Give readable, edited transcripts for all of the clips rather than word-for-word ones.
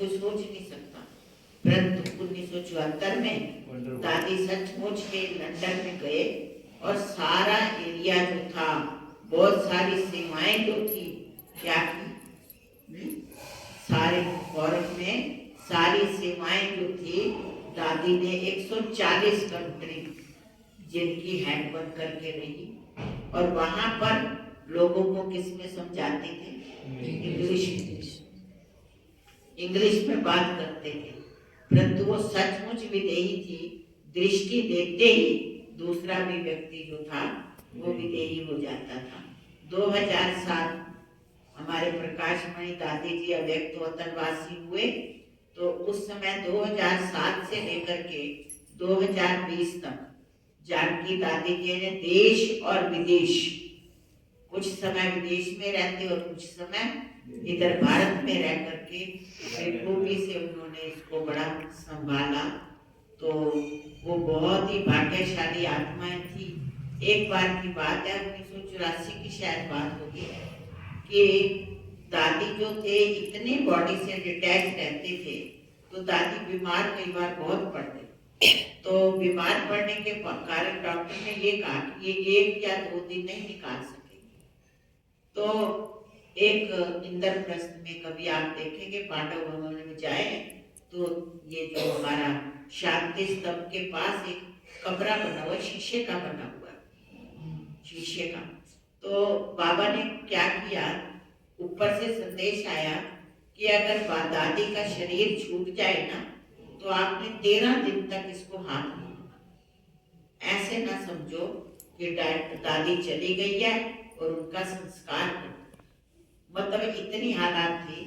कोई सोच नहीं सकता। परंतु 1974 में दादी सचमुच के लंदन में गए और सारा एरिया जो था, बहुत सारी सेवाएं जो थी, क्या की, सारे फॉरेन में सारी सेवाएं जो थी, दादी ने 140 कंट्री जिनकी हेड बन करके रही। और वहां पर लोगों को किस में समझाते थे? इंग्लिश में बात करते थे। परंतु वो सचमुच विदेही थी। दृष्टि देखते ही दूसरा भी व्यक्ति जो था वो विदेही हो जाता था। 2007 हमारे प्रकाशमणि दादी जी अव्यक्त वतनवासी हुए, तो उस समय 2007 से लेकर के 2020 तक जानकी दादी जी ने देश और विदेश, कुछ समय विदेश में रहते और कुछ समय इधर भारत में रह करके खूबी से उन्होंने इसको बड़ा संभाला। तो वो बहुत ही भाग्यशाली आत्माएं थी। एक बार की बात है, 1984 की शायद बात होगी, कि दादी जो थे इतनी बॉडी से डिटैच रहते थे, तो दादी बीमार कई बार बहुत पड़ते। तो बीमार पड़ने के कारण डॉक्टर ने ये कहा कि ये 1 या 2 दिन नहीं निकाल सकेंगे। तो एक इंद्रप्रस्थ में कभी आप देखेंगे, पांडव भवन में जाए तो ये जो हमारा शांति स्तंभ के पास एक कमरा बना हुआ, शीशे का बना हुआ, शीशे का। तो बाबा ने क्या किया, ऊपर से संदेश आया कि अगर दादी का शरीर छूट जाए ना, तो आपने 13 दिन तक इसको हाथ नहीं लगाना। ऐसे ना समझो कि दादी चली गई है और उनका संस्कार कर, मतलब इतनी हालात थी।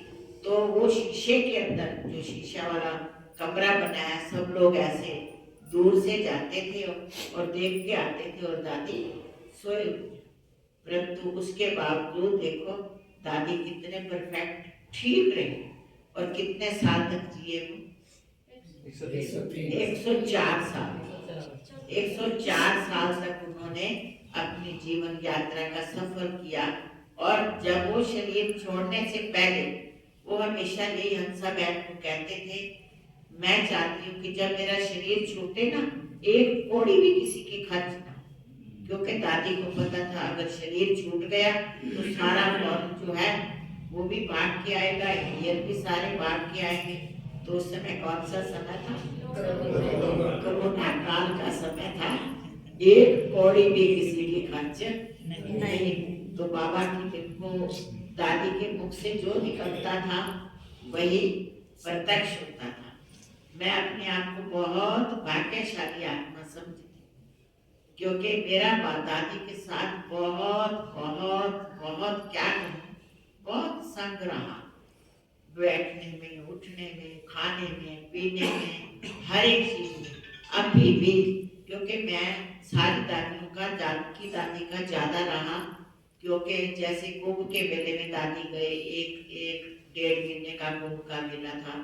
तो वो शीशे के अंदर जो शीशा वाला कमरा बनाया, सब लोग ऐसे दूर से जाते थे और देख के आते थे, और दादी सोए। परंतु उसके बावजूद देखो दादी कितने परफेक्ट ठीक रहे और कितने साल तक जिए वो, 104 साल। 104 साल तक उन्होंने अपनी जीवन यात्रा का सफर किया। और जब वो शरीर छोड़ने से पहले वो हमेशा यही हंसा बहन को कहते थे, मैं चाहती हूँ कि जब मेरा शरीर छूटे ना, एक कौड़ी भी किसी की खर्च ना, क्योंकि दादी को पता था अगर शरीर छूट गया तो सारा फॉर्म जो है वो भी बांट के आएगा, ये भी सारे बांट के आएंगे। तो उस समय कौन सा समय था? कोरोना काल का समय था। एक कौड़ी भी किसी की खर्च नहीं। तो बाबा की देखो, दादी के मुख से जो निकलता था वही प्रत्यक्ष होता था। मैं अपने आप को बहुत भाग्यशाली आत्मा समझती, क्योंकि मेरा दादी के साथ बहुत बहुत बहुत क्या कहूँ, बहुत संग रहा। बैठने में, उठने में, खाने में, पीने में, हर एक चीज में। अभी भी, क्योंकि मैं सारी दादियों का, जानकी दादी का ज्यादा रहा, क्योंकि जैसे कुंभ के मेले में दादी गए, एक 1.5 महीने का कुंभ का मेला था,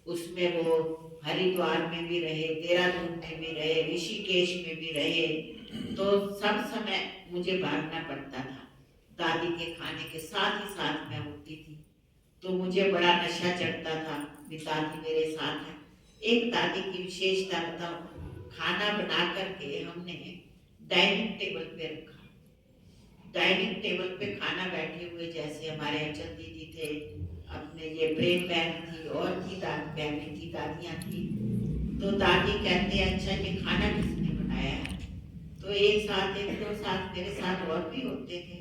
उसमें वो हरिद्वार में भी रहे, देहरादून में भी रहे, ऋषिकेश में भी रहे। तो सब समय मुझे भागना पड़ता था। दादी के खाने के साथ ही साथ मैं उठती थी, तो मुझे बड़ा नशा चढ़ता था कि दादी मेरे साथ है। एक दादी की विशेषता बताऊं, खाना बना करके हमने डाइनिंग टेबल पे रखा। डाइनिंग टेबल पे खाना बैठे हुए, जैसे हमारे अचल दीदी थे, अपने ये प्रेम बहन थी, और भी बहनें थी, दादियाँ थी। तो दादी कहते अच्छा ये खाना किसने बनाया है? तो एक साथ, एक दो साथ मेरे साथ और भी होते थे।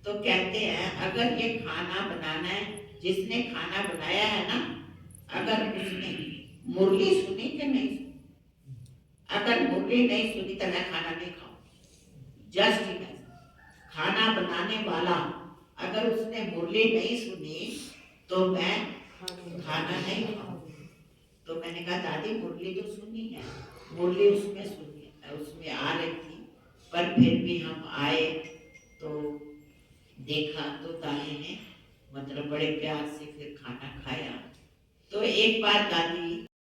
तो कहते हैं अगर ये खाना बनाना है, जिसने खाना बनाया है ना, अगर उसने मुरली सुनी कि नहीं सुनी, अगर मुरली नहीं सुनी तो मैं खाना नहीं खाऊं। जस्ट इमेजिन, खाना बनाने वाला अगर उसने मुरली नहीं सुनी तो मैं खाना नहीं खाऊं। तो मैंने कहा दादी मुरली तो सुनी है, मुरली उसमें सुनी है, उसमें आ रही थी, पर फिर भी हम आए तो देखा तो दादी ने मतलब बड़े प्यार से फिर खाना खाया। तो एक बार दादी